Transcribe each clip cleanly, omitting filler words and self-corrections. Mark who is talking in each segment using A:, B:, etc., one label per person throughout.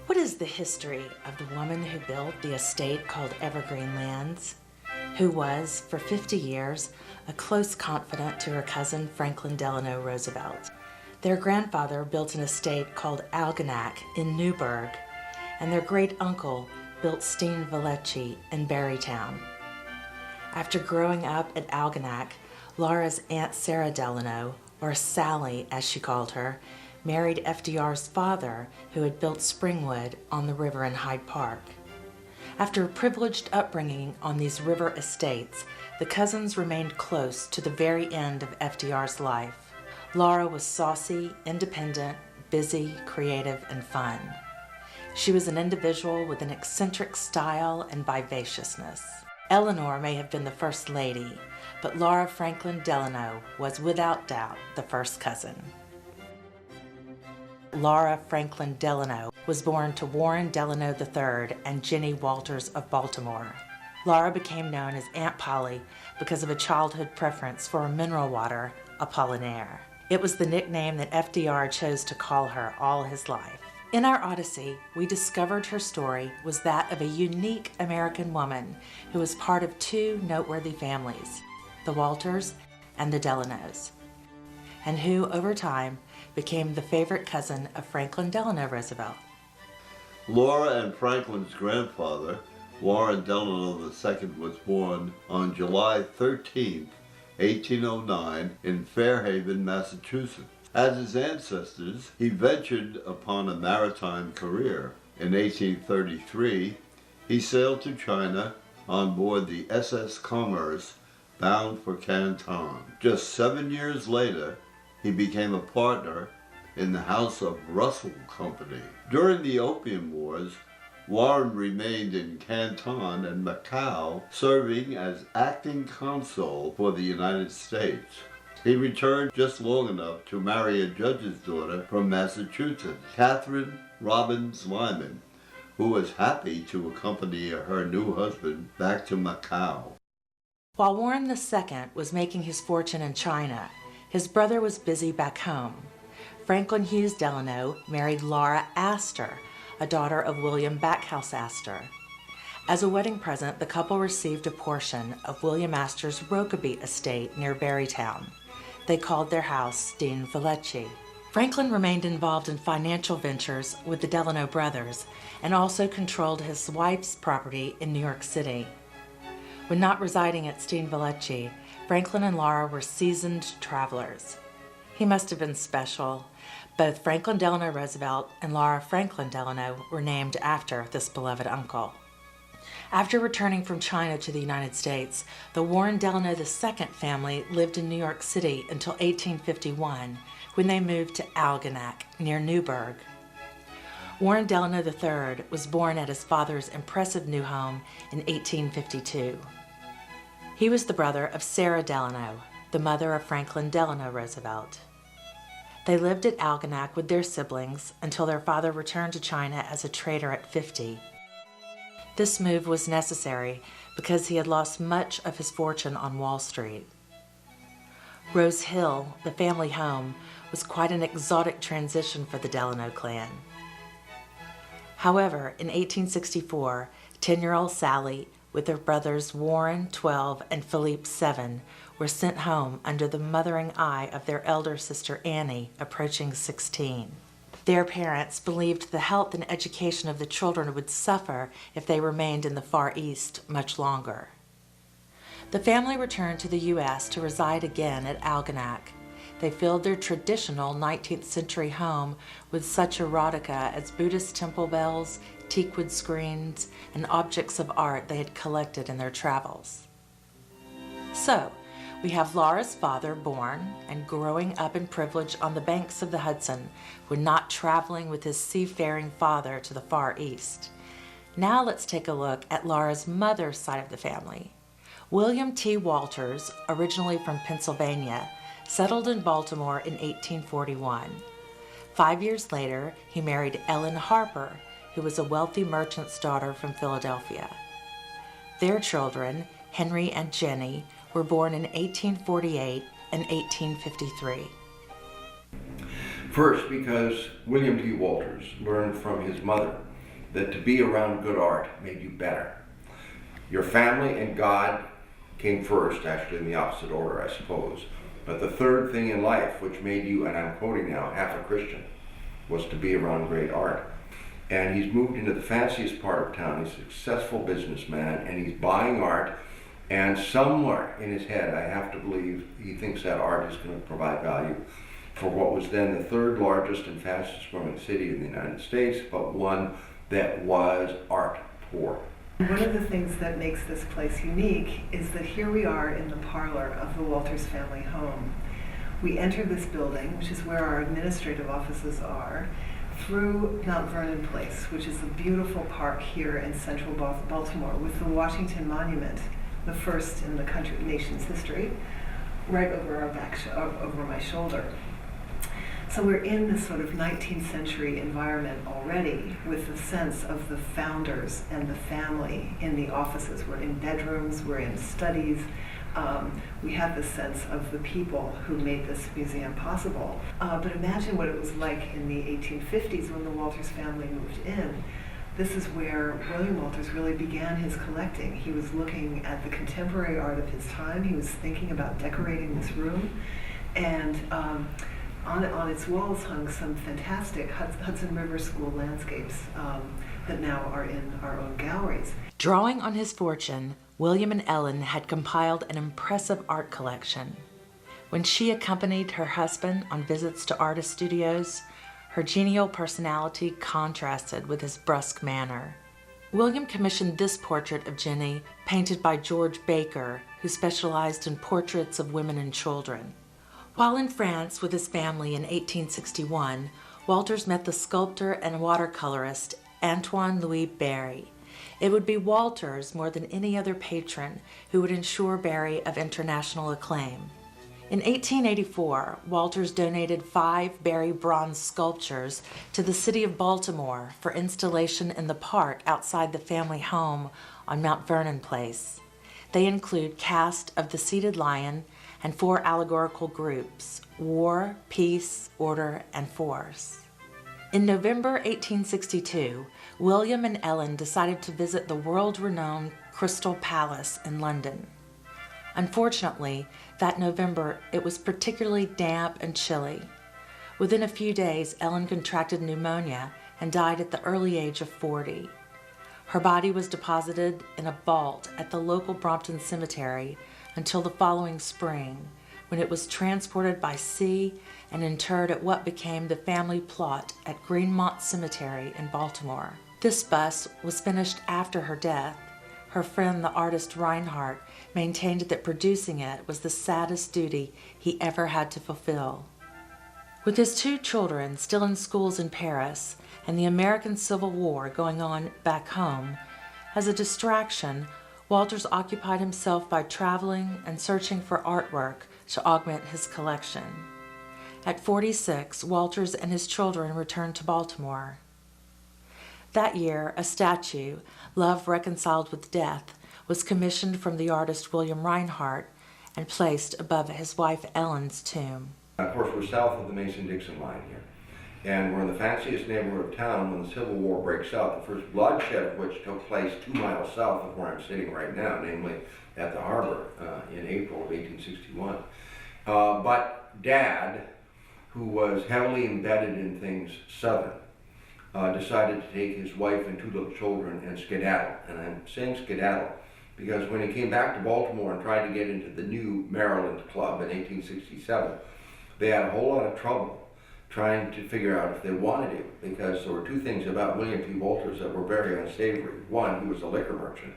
A: What is the history of the woman who built the estate called Evergreen Lands, who was, for 50 years, a close confidant to her cousin Franklin Delano Roosevelt? Their grandfather built an estate called Algonac in Newburgh, and their great-uncle built Steen Vallecci in Barrytown. After growing up at Algonac, Laura's Aunt Sarah Delano, or Sally as she called her, married FDR's father, who had built Springwood on the river in Hyde Park. After a privileged upbringing on these river estates, the cousins remained close to the very end of FDR's life. Laura was saucy, independent, busy, creative, and fun. She was an individual with an eccentric style and vivaciousness. Eleanor may have been the first lady, but Laura Franklin Delano was without doubt the first cousin. Laura Franklin Delano was born to Warren Delano III and Jenny Walters of Baltimore. Laura became known as Aunt Polly because of a childhood preference for mineral water, Apollinaire. It was the nickname that FDR chose to call her all his life. In our Odyssey, we discovered her story was that of a unique American woman who was part of two noteworthy families, the Walters and the Delanos, and who, over time, became the favorite cousin of Franklin Delano Roosevelt.
B: Laura and Franklin's grandfather, Warren Delano II, was born on July 13, 1809, in Fairhaven, Massachusetts. As his ancestors, he ventured upon a maritime career. In 1833, he sailed to China on board the SS Commerce, bound for Canton. Just 7 years later, he became a partner in the House of Russell Company. During the Opium Wars, Warren remained in Canton and Macau, serving as acting consul for the United States. He returned just long enough to marry a judge's daughter from Massachusetts, Catherine Robbins Lyman, who was happy to accompany her new husband back to Macau.
A: While Warren II was making his fortune in China, his brother was busy back home. Franklin Hughes Delano married Laura Astor, a daughter of William Backhouse Astor. As a wedding present, the couple received a portion of William Astor's Rokeby estate near Barrytown. They called their house Steen Vallecci. Franklin remained involved in financial ventures with the Delano brothers and also controlled his wife's property in New York City. When not residing at Steen Vallecci, Franklin and Laura were seasoned travelers. He must have been special. Both Franklin Delano Roosevelt and Laura Franklin Delano were named after this beloved uncle. After returning from China to the United States, the Warren Delano II family lived in New York City until 1851, when they moved to Algonac, near Newburgh. Warren Delano III was born at his father's impressive new home in 1852. He was the brother of Sarah Delano, the mother of Franklin Delano Roosevelt. They lived at Algonac with their siblings until their father returned to China as a trader at 50. This move was necessary because he had lost much of his fortune on Wall Street. Rose Hill, the family home, was quite an exotic transition for the Delano clan. However, in 1864, 10-year-old Sally, with her brothers Warren, 12, and Philippe, 7, were sent home under the mothering eye of their elder sister Annie, approaching 16. Their parents believed the health and education of the children would suffer if they remained in the Far East much longer. The family returned to the U.S. to reside again at Algonac. They filled their traditional 19th century home with such erotica as Buddhist temple bells, teakwood screens, and objects of art they had collected in their travels. So, we have Laura's father born and growing up in privilege on the banks of the Hudson when not traveling with his seafaring father to the Far East. Now let's take a look at Laura's mother's side of the family. William T. Walters, originally from Pennsylvania, settled in Baltimore in 1841. 5 years later, he married Ellen Harper, who was a wealthy merchant's daughter from Philadelphia. Their children, Henry and Jenny, were born in 1848 and 1853.
C: First, because William T. Walters learned from his mother that to be around good art made you better. Your family and God came first, actually in the opposite order, I suppose. But the third thing in life, which made you, and I'm quoting now, half a Christian, was to be around great art. And he's moved into the fanciest part of town. He's a successful businessman, and he's buying art. And somewhere in his head, I have to believe, he thinks that art is going to provide value for what was then the third largest and fastest growing city in the United States, but one that was art poor.
D: One of the things that makes this place unique is that here we are in the parlor of the Walters family home. We enter this building, which is where our administrative offices are, through Mount Vernon Place, which is a beautiful park here in central Baltimore with the Washington Monument, the first in the nation's history, right over our back, over my shoulder. So we're in this sort of 19th century environment already with the sense of the founders and the family in the offices. We're in bedrooms, we're in studies. We have the sense of the people who made this museum possible. But imagine what it was like in the 1850s when the Walters family moved in. This is where William Walters really began his collecting. He was looking at the contemporary art of his time. He was thinking about decorating this room. And on its walls hung some fantastic Hudson River School landscapes that now are in our own galleries.
A: Drawing on his fortune, William and Ellen had compiled an impressive art collection. When she accompanied her husband on visits to artist studios, her genial personality contrasted with his brusque manner. William commissioned this portrait of Jenny, painted by George Baker, who specialized in portraits of women and children. While in France with his family in 1861, Walters met the sculptor and watercolorist Antoine Louis Barye. It would be Walters, more than any other patron, who would ensure Barye of international acclaim. In 1884, Walters donated 5 Barye bronze sculptures to the city of Baltimore for installation in the park outside the family home on Mount Vernon Place. They include cast of the seated lion and 4 allegorical groups: war, peace, order, and force. In November 1862, William and Ellen decided to visit the world-renowned Crystal Palace in London. Unfortunately, that November it was particularly damp and chilly. Within a few days, Ellen contracted pneumonia and died at the early age of 40. Her body was deposited in a vault at the local Brompton Cemetery until the following spring, when it was transported by sea and interred at what became the family plot at Greenmont Cemetery in Baltimore. This bust was finished after her death. Her friend, the artist Reinhardt, maintained that producing it was the saddest duty he ever had to fulfill. With his 2 children still in schools in Paris and the American Civil War going on back home, as a distraction, Walters occupied himself by traveling and searching for artwork to augment his collection. At 46, Walters and his children returned to Baltimore. That year, a statue, Love Reconciled with Death, was commissioned from the artist William Reinhardt and placed above his wife Ellen's tomb.
C: Of course, we're south of the Mason-Dixon line here, and we're in the fanciest neighborhood of town when the Civil War breaks out, the first bloodshed of which took place 2 miles south of where I'm sitting right now, namely at the harbor in April of 1861. But Dad, who was heavily embedded in things Southern, decided to take his wife and 2 little children and skedaddle. And I'm saying skedaddle because when he came back to Baltimore and tried to get into the new Maryland Club in 1867, they had a whole lot of trouble trying to figure out if they wanted him, because there were 2 things about William P. Walters that were very unsavory. 1, he was a liquor merchant,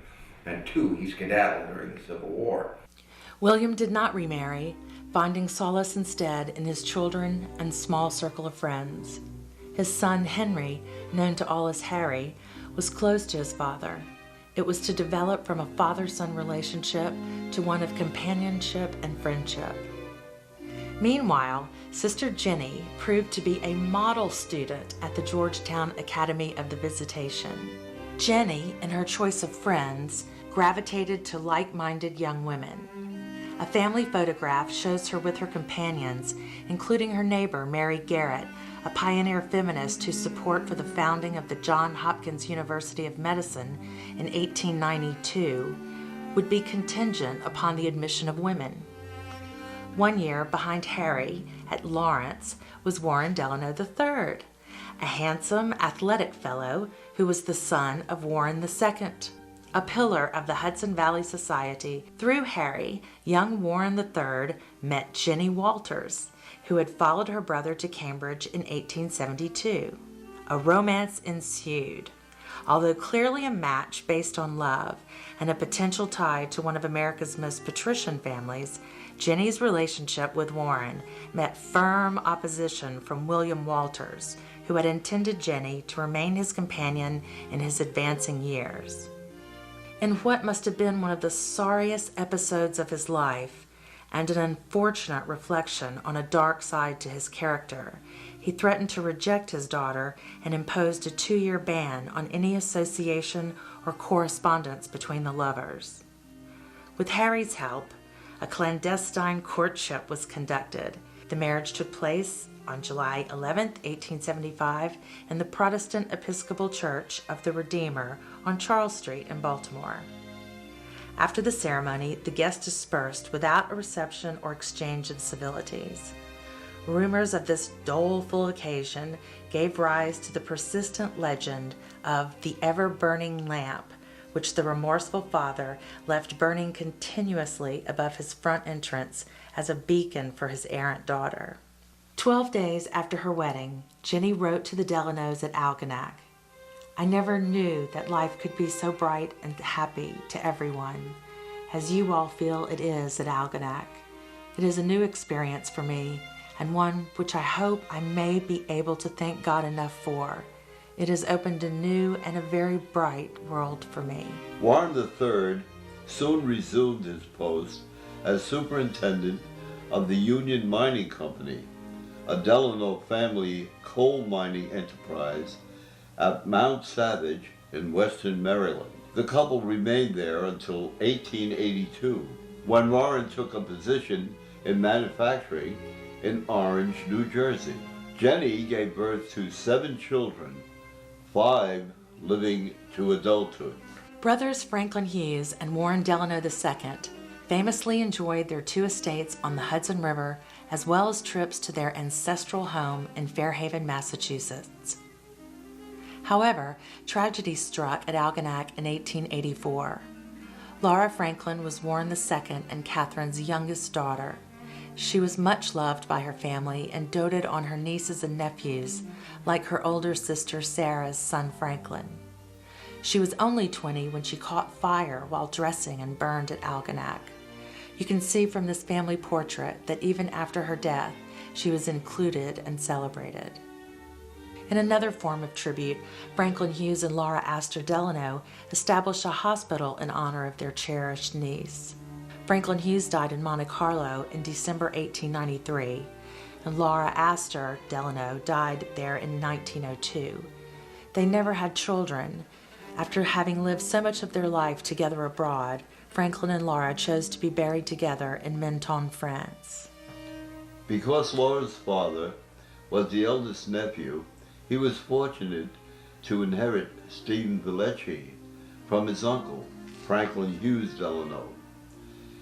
C: and 2, he skedaddled during the Civil War.
A: William did not remarry, finding solace instead in his children and small circle of friends. His son Henry, known to all as Harry, was close to his father. It was to develop from a father-son relationship to one of companionship and friendship. Meanwhile, Sister Jenny proved to be a model student at the Georgetown Academy of the Visitation. Jenny, in her choice of friends, gravitated to like-minded young women. A family photograph shows her with her companions, including her neighbor Mary Garrett, a pioneer feminist whose support for the founding of the Johns Hopkins University of Medicine in 1892 would be contingent upon the admission of women. 1 year behind Harry at Lawrence was Warren Delano III, a handsome, athletic fellow who was the son of Warren II, a pillar of the Hudson Valley Society. Through Harry, young Warren III met Jenny Walters, who had followed her brother to Cambridge in 1872. A romance ensued. Although clearly a match based on love and a potential tie to one of America's most patrician families, Jenny's relationship with Warren met firm opposition from William Walters, who had intended Jenny to remain his companion in his advancing years. In what must have been one of the sorriest episodes of his life, and an unfortunate reflection on a dark side to his character, he threatened to reject his daughter and imposed a 2-year ban on any association or correspondence between the lovers. With Harry's help, a clandestine courtship was conducted. The marriage took place on July 11, 1875, in the Protestant Episcopal Church of the Redeemer on Charles Street in Baltimore. After the ceremony, the guests dispersed without a reception or exchange of civilities. Rumors of this doleful occasion gave rise to the persistent legend of the ever-burning lamp, which the remorseful father left burning continuously above his front entrance as a beacon for his errant daughter. 12 days after her wedding, Jenny wrote to the Delanos at Algonac, "I never knew that life could be so bright and happy to everyone, as you all feel it is at Algonac. It is a new experience for me, and one which I hope I may be able to thank God enough for. It has opened a new and a very bright world for me."
B: Warren III soon resumed his post as superintendent of the Union Mining Company, a Delano family coal mining enterprise at Mount Savage in western Maryland. The couple remained there until 1882, when Warren took a position in manufacturing in Orange, New Jersey. Jenny gave birth to 7 children, 5 living to adulthood.
A: Brothers Franklin Hughes and Warren Delano II famously enjoyed their 2 estates on the Hudson River, as well as trips to their ancestral home in Fairhaven, Massachusetts. However, tragedy struck at Algonac in 1884. Laura Franklin was Warren II and Catherine's youngest daughter. She was much loved by her family and doted on her nieces and nephews, like her older sister Sarah's son Franklin. She was only 20 when she caught fire while dressing and burned at Algonac. You can see from this family portrait that even after her death, she was included and celebrated. In another form of tribute, Franklin Hughes and Laura Astor Delano established a hospital in honor of their cherished niece. Franklin Hughes died in Monte Carlo in December 1893, and Laura Astor Delano died there in 1902. They never had children. After having lived so much of their life together abroad, Franklin and Laura chose to be buried together in Menton, France.
B: Because Laura's father was the eldest nephew, he was fortunate to inherit Stephen Vellecci from his uncle, Franklin Hughes Delano,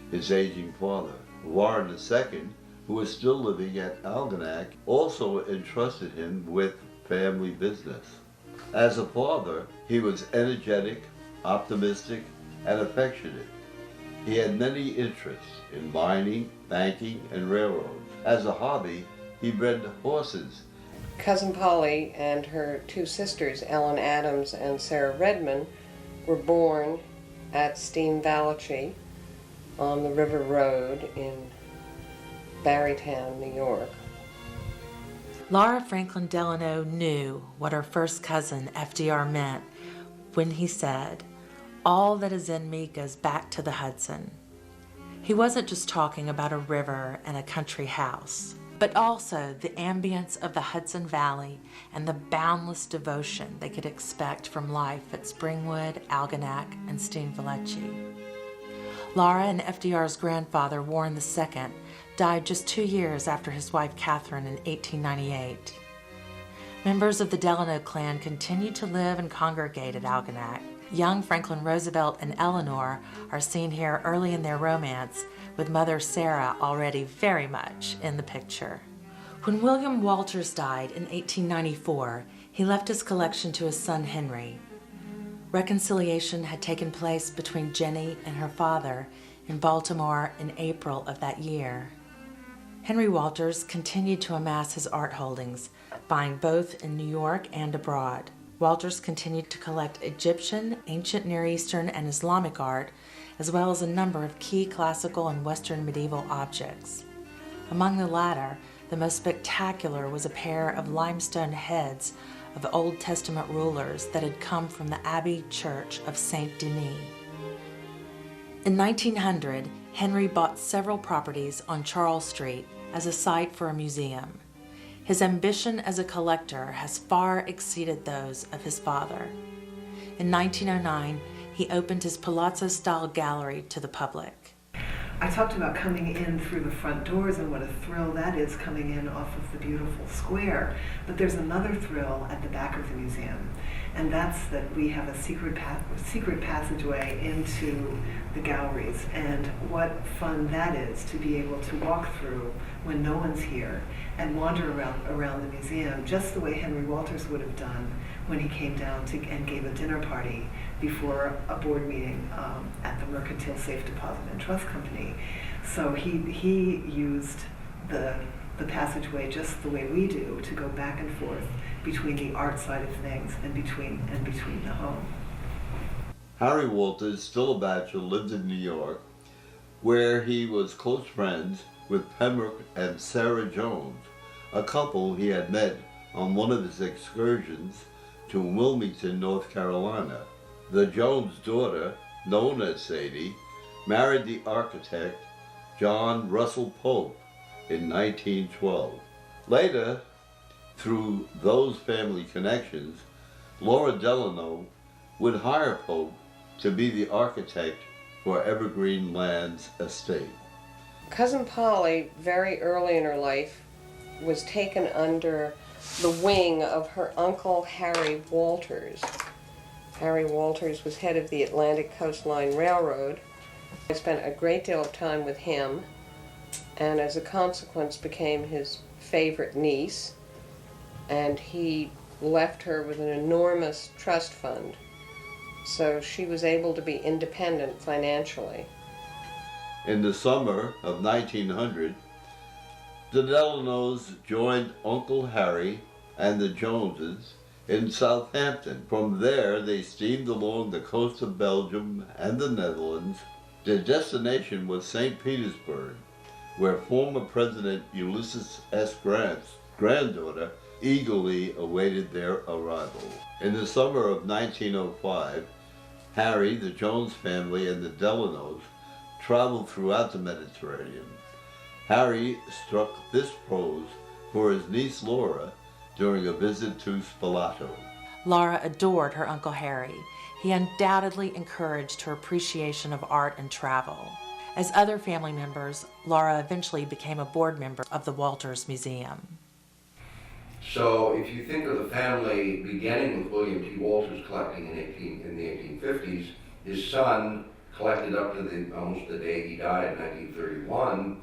B: his aging father. Warren II, who was still living at Algonac, also entrusted him with family business. As a father, he was energetic, optimistic, and affectionate. He had many interests in mining, banking, and railroads. As a hobby, he bred horses.
E: Cousin Polly and her 2 sisters, Ellen Adams and Sarah Redmond, were born at Steam Valachie on the River Road in Barrytown, New York.
A: Laura Franklin Delano knew what her first cousin FDR meant when he said, "All that is in me goes back to the Hudson." He wasn't just talking about a river and a country house, but also the ambience of the Hudson Valley and the boundless devotion they could expect from life at Springwood, Algonac, and Steam Vallecci. Laura and FDR's grandfather, Warren II, died just 2 years after his wife Catherine in 1898. Members of the Delano clan continued to live and congregate at Algonac. Young Franklin Roosevelt and Eleanor are seen here early in their romance, with Mother Sarah already very much in the picture. When William Walters died in 1894, he left his collection to his son Henry. Reconciliation had taken place between Jenny and her father in Baltimore in April of that year. Henry Walters continued to amass his art holdings, buying both in New York and abroad. Walters continued to collect Egyptian, ancient Near Eastern, and Islamic art, as well as a number of key classical and Western medieval objects. Among the latter, the most spectacular was a pair of limestone heads of Old Testament rulers that had come from the Abbey Church of Saint Denis. In 1900, Henry bought several properties on Charles Street as a site for a museum. His ambition as a collector has far exceeded those of his father. In 1909, he opened his palazzo-style gallery to the public.
D: I talked about coming in through the front doors and what a thrill that is, coming in off of the beautiful square. But there's another thrill at the back of the museum, and that's that we have a secret passageway into the galleries. And what fun that is to be able to walk through when no one's here and wander around the museum, just the way Henry Walters would have done when he came down and gave a dinner party before a board meeting at the Mercantile Safe Deposit and Trust Company. So he used the passageway just the way we do, to go back and forth between the art side of things and between the home.
B: Harry Walters, still a bachelor, lived in New York, where he was close friends with Pembroke and Sarah Jones, a couple he had met on one of his excursions to Wilmington, North Carolina. The Jones daughter, known as Sadie, married the architect John Russell Pope in 1912. Later, through those family connections, Laura Delano would hire Pope to be the architect for Evergreen Land's estate.
E: Cousin Polly, very early in her life, was taken under the wing of her uncle Harry Walters. Harry Walters was head of the Atlantic Coastline Railroad. I spent a great deal of time with him, and as a consequence became his favorite niece, and he left her with an enormous trust fund, so she was able to be independent financially.
B: In the summer of 1900, the Delanos joined Uncle Harry and the Joneses in Southampton. From there, they steamed along the coast of Belgium and the Netherlands. Their destination was St. Petersburg, where former President Ulysses S. Grant's granddaughter eagerly awaited their arrival. In the summer of 1905, Harry, the Jones family, and the Delanos traveled throughout the Mediterranean. Harry struck this pose for his niece Laura during a visit to Spalato.
A: Laura adored her Uncle Harry. He undoubtedly encouraged her appreciation of art and travel. As other family members, Laura eventually became a board member of the Walters Museum.
C: So if you think of the family beginning with William T. Walters collecting in the 1850s, his son collected up to almost the day he died in 1931,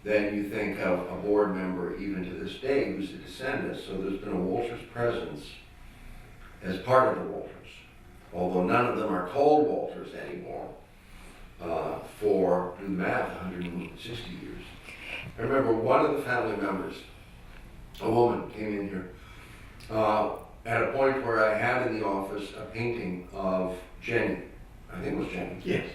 C: then you think of a board member even to this day who's a descendant. So there's been a Walters presence as part of the Walters, although none of them are called Walters anymore, for, do the math, 160 years. I remember one of the family members, a woman, came in here at a point where I had in the office a painting of Jenny. I think it was Jenny.
F: Yes.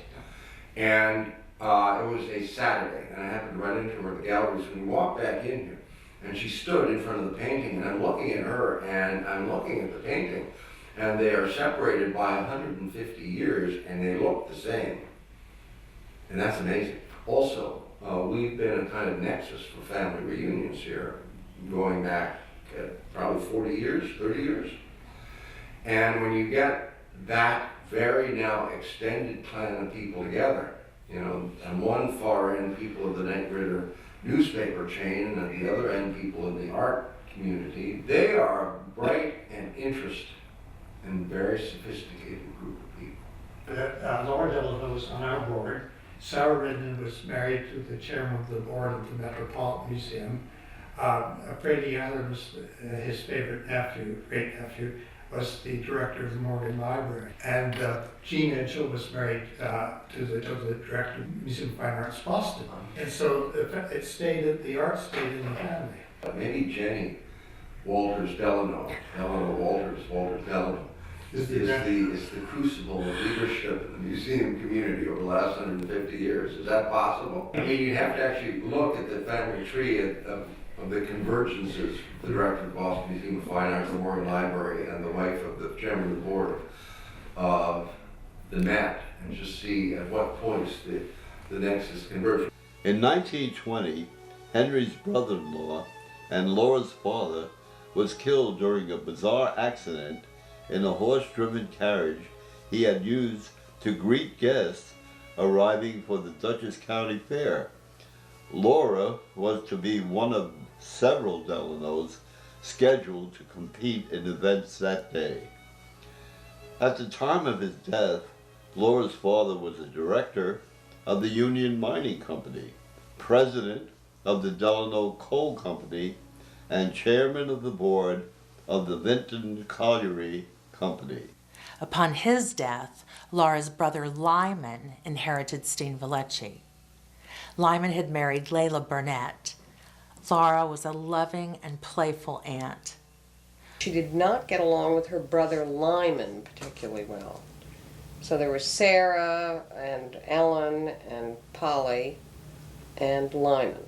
C: And it was a Saturday, and I happened to run into her in the gallery, so we walked back in here, and she stood in front of the painting, and I'm looking at her, and I'm looking at the painting, and they are separated by 150 years, and they look the same. And that's amazing. Also, we've been a kind of nexus for family reunions here, going back probably 40 years, 30 years. And when you get that very now extended clan of people together, You know, on one far end, people of the Knight Ridder newspaper chain, and at the other end, people in the art community. They are a bright and interesting and very sophisticated group of people.
F: Laura Delano was on our board. Sarah Redmond was married to the chairman of the board of the Metropolitan Museum. Freddie Adams, his favorite nephew, great nephew, was the director of the Morgan Library. And Jean Edgell was married to the director of the Museum of Fine Arts, Boston. And so the art stayed in the family.
C: Maybe Jenny Walters Delano, Walters Delano, is the crucible of leadership in the museum community over the last 150 years. Is that possible? I mean, you have to actually look at the family tree of the convergences, the director of the Boston Museum of Fine Arts, the Morgan Library, and the wife of the chairman of the board of the Met, and just see at what points the nexus converge.
B: In 1920, Henry's brother-in-law and Laura's father was killed during a bizarre accident in a horse-driven carriage he had used to greet guests arriving for the Dutchess County Fair. Laura was to be one of several Delanos scheduled to compete in events that day. At the time of his death, Laura's father was a director of the Union Mining Company, president of the Delano Coal Company, and chairman of the board of the Vinton Colliery Company.
A: Upon his death, Laura's brother Lyman inherited Steen Vellecci. Lyman had married Layla Burnett. Laura was a loving and playful aunt.
E: She did not get along with her brother Lyman particularly well. So there was Sarah and Ellen and Polly and Lyman.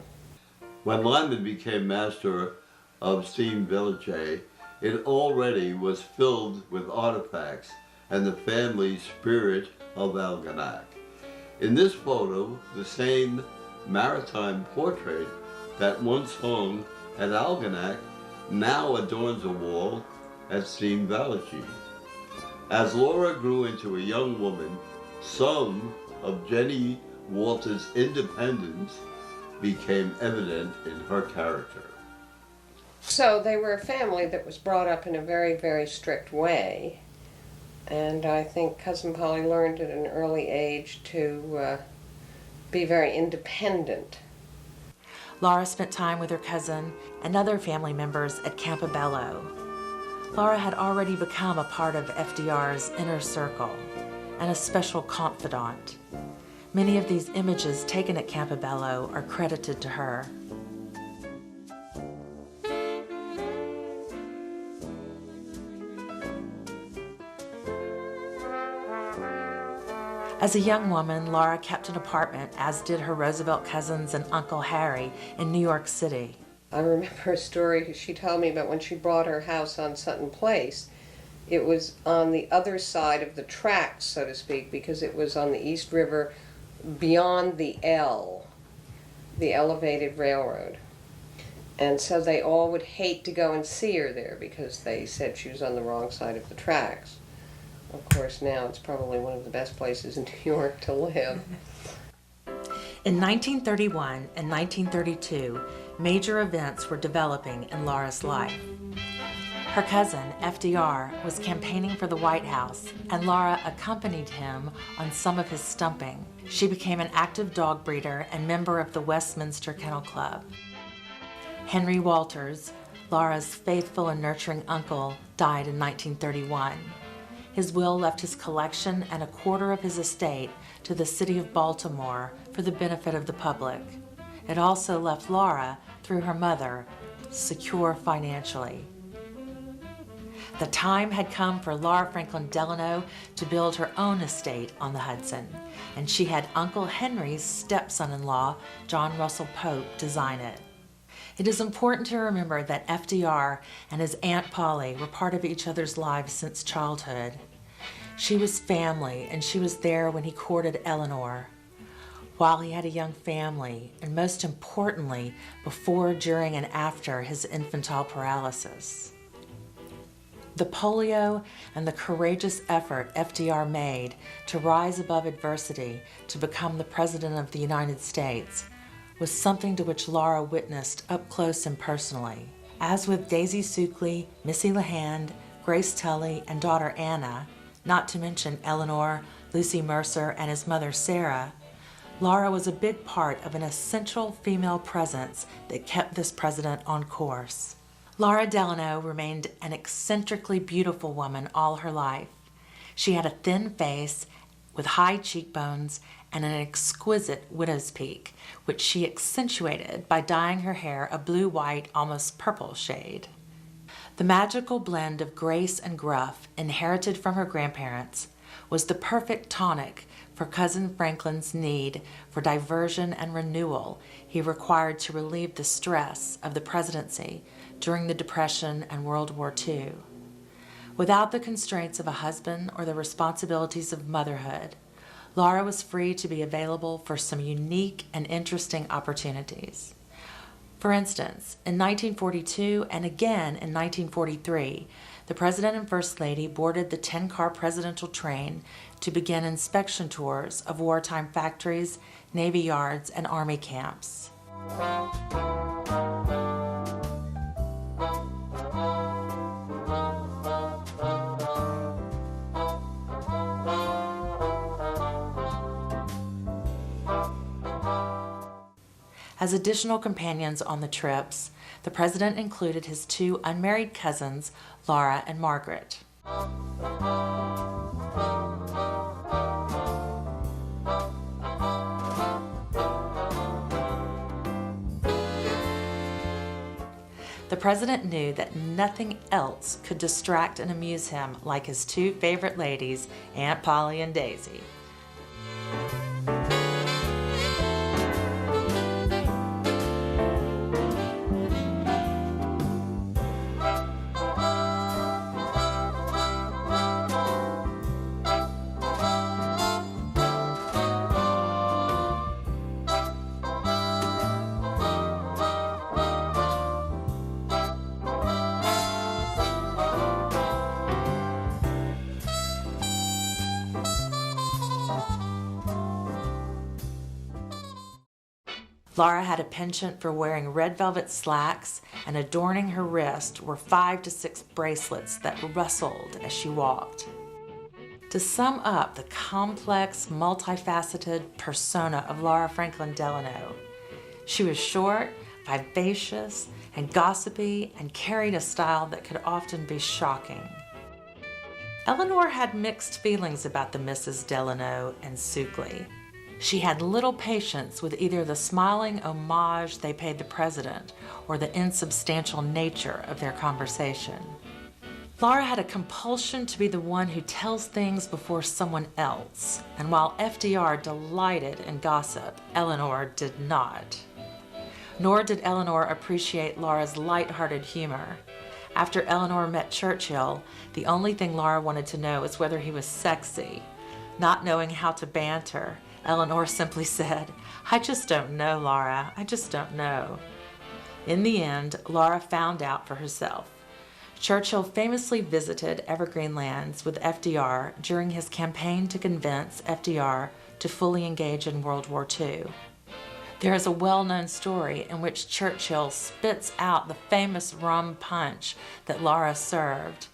B: When Lyman became master of Steen Vellecci, it already was filled with artifacts and the family spirit of Algonac. In this photo, the same maritime portrait that once hung at Algonac now adorns a wall at Steen Vellecci. As Laura grew into a young woman, some of Jenny Walters' independence became evident in her character.
E: So they were a family that was brought up in a very, very strict way. And I think Cousin Polly learned at an early age to be very independent.
A: Laura spent time with her cousin and other family members at Campobello. Laura had already become a part of FDR's inner circle and a special confidant. Many of these images taken at Campobello are credited to her. As a young woman, Laura kept an apartment, as did her Roosevelt cousins and Uncle Harry, in New York City.
E: I remember a story she told me about when she bought her house on Sutton Place. It was on the other side of the tracks, so to speak, because it was on the East River beyond the L, the elevated railroad. And so they all would hate to go and see her there because they said she was on the wrong side of the tracks. Of course, now it's probably one of the best places in New York to live.
A: In 1931 and 1932, major events were developing in Laura's life. Her cousin, FDR, was campaigning for the White House, and Laura accompanied him on some of his stumping. She became an active dog breeder and member of the Westminster Kennel Club. Henry Walters, Laura's faithful and nurturing uncle, died in 1931. His will left his collection and a quarter of his estate to the city of Baltimore for the benefit of the public. It also left Laura, through her mother, secure financially. The time had come for Laura Franklin Delano to build her own estate on the Hudson, and she had Uncle Henry's stepson-in-law, John Russell Pope, design it. It is important to remember that FDR and his Aunt Polly were part of each other's lives since childhood. She was family, and she was there when he courted Eleanor, while he had a young family, and most importantly, before, during, and after his infantile paralysis. The polio and the courageous effort FDR made to rise above adversity to become the President of the United States was something to which Laura witnessed up close and personally. As with Daisy Suckley, Missy LeHand, Grace Tully, and daughter Anna, not to mention Eleanor, Lucy Mercer, and his mother Sarah, Laura was a big part of an essential female presence that kept this president on course. Laura Delano remained an eccentrically beautiful woman all her life. She had a thin face with high cheekbones and an exquisite widow's peak, which she accentuated by dyeing her hair a blue-white, almost purple shade. The magical blend of grace and gruff, inherited from her grandparents, was the perfect tonic for Cousin Franklin's need for diversion and renewal he required to relieve the stress of the presidency during the Depression and World War II. Without the constraints of a husband or the responsibilities of motherhood, Laura was free to be available for some unique and interesting opportunities. For instance, in 1942 and again in 1943, the President and First Lady boarded the 10-car presidential train to begin inspection tours of wartime factories, Navy yards, and Army camps. As additional companions on the trips, the president included his two unmarried cousins, Laura and Margaret. The president knew that nothing else could distract and amuse him like his two favorite ladies, Aunt Polly and Daisy. Laura had a penchant for wearing red velvet slacks, and adorning her wrist were 5 to 6 bracelets that rustled as she walked. To sum up the complex, multifaceted persona of Laura Franklin Delano, she was short, vivacious, and gossipy, and carried a style that could often be shocking. Eleanor had mixed feelings about the Mrs. Delano and Suckley. She had little patience with either the smiling homage they paid the president or the insubstantial nature of their conversation. Laura had a compulsion to be the one who tells things before someone else, and while FDR delighted in gossip, Eleanor did not. Nor did Eleanor appreciate Laura's light-hearted humor. After Eleanor met Churchill, the only thing Laura wanted to know is whether he was sexy. Not knowing how to banter, Eleanor simply said, "I just don't know, Laura. I just don't know." In the end, Laura found out for herself. Churchill famously visited Evergreen lands with FDR during his campaign to convince FDR to fully engage in World War II. There is a well-known story in which Churchill spits out the famous rum punch that Laura served.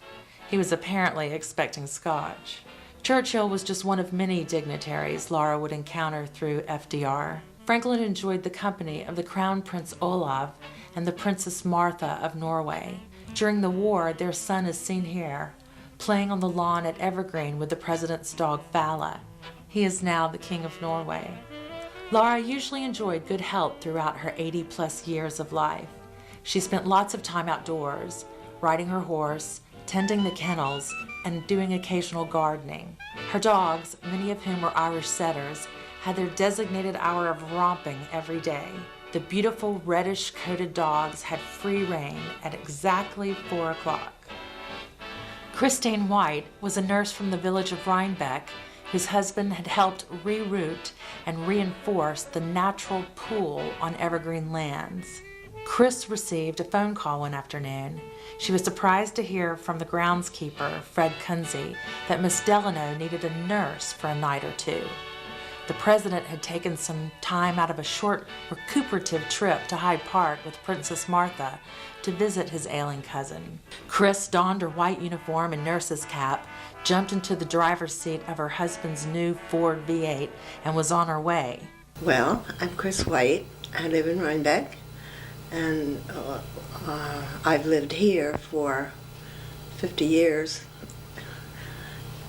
A: He was apparently expecting scotch. Churchill was just one of many dignitaries Laura would encounter through FDR. Franklin enjoyed the company of the Crown Prince Olav and the Princess Martha of Norway. During the war, their son is seen here, playing on the lawn at Evergreen with the president's dog Fala. He is now the King of Norway. Laura usually enjoyed good health throughout her 80-plus years of life. She spent lots of time outdoors, riding her horse, tending the kennels, and doing occasional gardening. Her dogs, many of whom were Irish setters, had their designated hour of romping every day. The beautiful reddish-coated dogs had free rein at exactly 4 o'clock. Christine White was a nurse from the village of Rhinebeck whose husband had helped reroute and reinforce the natural pool on Evergreen lands. Chris received a phone call one afternoon. She was surprised to hear from the groundskeeper, Fred Kunze, that Miss Delano needed a nurse for a night or two. The president had taken some time out of a short recuperative trip to Hyde Park with Princess Martha to visit his ailing cousin. Chris donned her white uniform and nurse's cap, jumped into the driver's seat of her husband's new Ford V8, and was on her way.
G: Well, I'm Chris White. I live in Rhinebeck, and I've lived here for 50 years.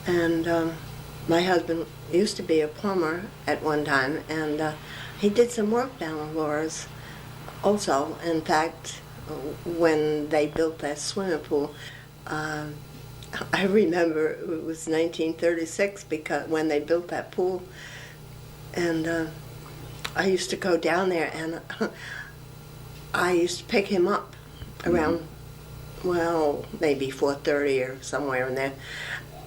G: And my husband used to be a plumber at one time, and he did some work down on Laura's also. In fact, when they built that swimming pool, I remember it was 1936 because when they built that pool, and I used to go down there, and I used to pick him up around, well, maybe 4:30 or somewhere in there,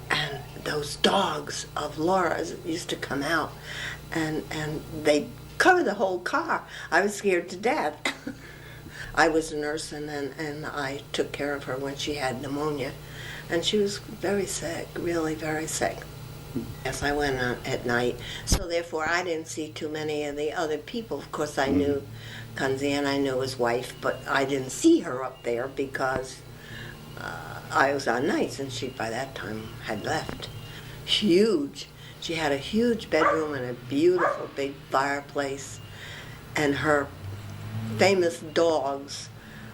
G: and those dogs of Laura's used to come out, and they'd cover the whole car. I was scared to death. I was a nurse, and I took care of her when she had pneumonia, and she was very sick, really very sick. Yes, I went at night, so therefore I didn't see too many of the other people. Of course, I knew Kunze and I knew his wife, but I didn't see her up there because I was on nights, and she by that time had left. Huge. She had a huge bedroom and a beautiful big fireplace, and her famous dogs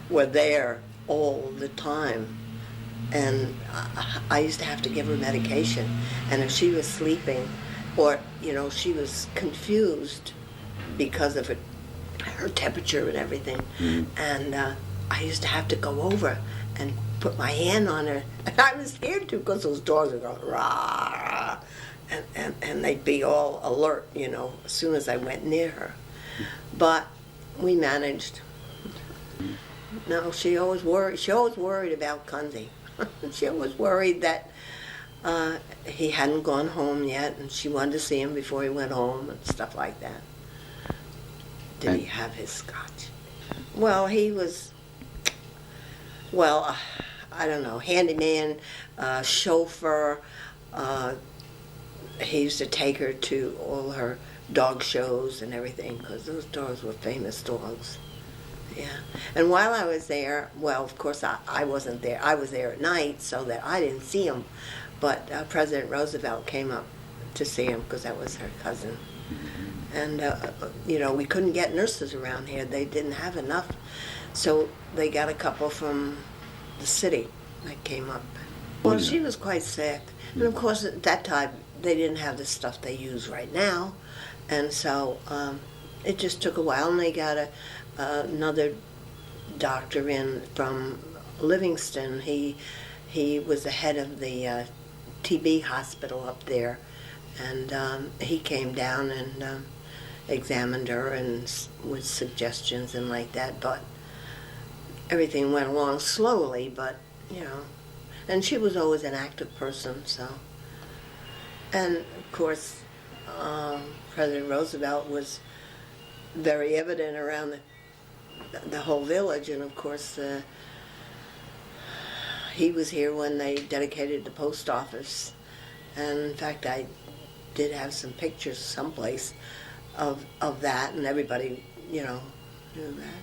G: were there all the time. And I used to have to give her medication, and if she was sleeping, or she was confused because of her temperature and everything, and I used to have to go over and put my hand on her, and I was scared to because those dogs would go rah, and they'd be all alert, as soon as I went near her. But we managed. No, she always worried. She always worried about Kunze. She was worried that he hadn't gone home yet, and she wanted to see him before he went home and stuff like that. Did he have his scotch? Well, he was, I don't know, handyman, chauffeur. He used to take her to all her dog shows and everything because those dogs were famous dogs. Yeah, and while I was there, well, of course, I wasn't there. I was there at night, so that I didn't see him. But President Roosevelt came up to see him because that was her cousin. And, we couldn't get nurses around here. They didn't have enough. So they got a couple from the city that came up. Well, she was quite sick. And, of course, at that time, they didn't have the stuff they use right now. And so it just took a while, and they got another doctor in from Livingston. He was the head of the TB hospital up there, and he came down and examined her and with suggestions and like that. But everything went along slowly, but and she was always an active person. So, and of course, President Roosevelt was very evident around the whole village, and of course he was here when they dedicated the post office, and in fact I did have some pictures someplace of that, and everybody knew that.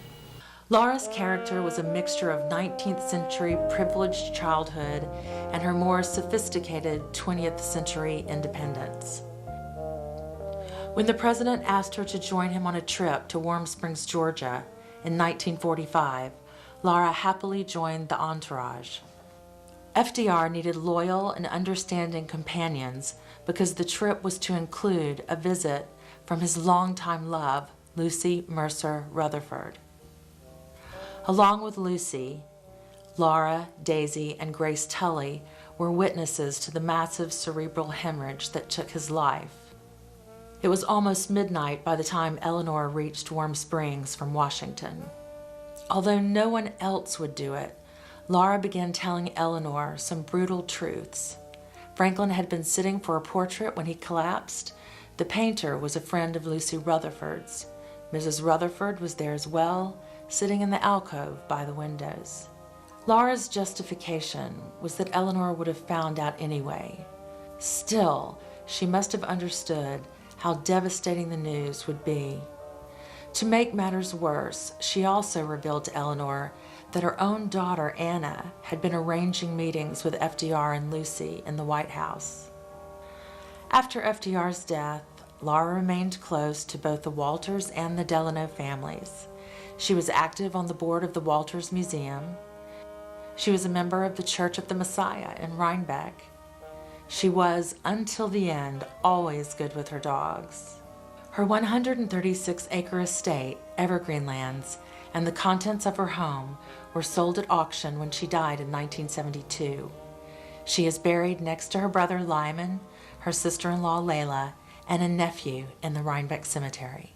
A: Laura's character was a mixture of 19th century privileged childhood and her more sophisticated 20th century independence. When the president asked her to join him on a trip to Warm Springs, Georgia, in 1945, Laura happily joined the entourage. FDR needed loyal and understanding companions because the trip was to include a visit from his longtime love, Lucy Mercer Rutherford. Along with Lucy, Laura, Daisy, and Grace Tully were witnesses to the massive cerebral hemorrhage that took his life. It was almost midnight by the time Eleanor reached Warm Springs from Washington. Although no one else would do it, Laura began telling Eleanor some brutal truths. Franklin had been sitting for a portrait when he collapsed. The painter was a friend of Lucy Rutherford's. Mrs. Rutherford was there as well. sitting in the alcove by the windows. Laura's justification was that Eleanor would have found out anyway. Still, she must have understood how devastating the news would be. To make matters worse, she also revealed to Eleanor that her own daughter, Anna, had been arranging meetings with FDR and Lucy in the White House. After FDR's death, Laura remained close to both the Walters and the Delano families. She was active on the board of the Walters Museum. She was a member of the Church of the Messiah in Rhinebeck. She was, until the end, always good with her dogs. Her 136-acre estate, Evergreen lands, and the contents of her home were sold at auction when she died in 1972. She is buried next to her brother Lyman, her sister-in-law Leigh, and a nephew in the Rhinebeck Cemetery.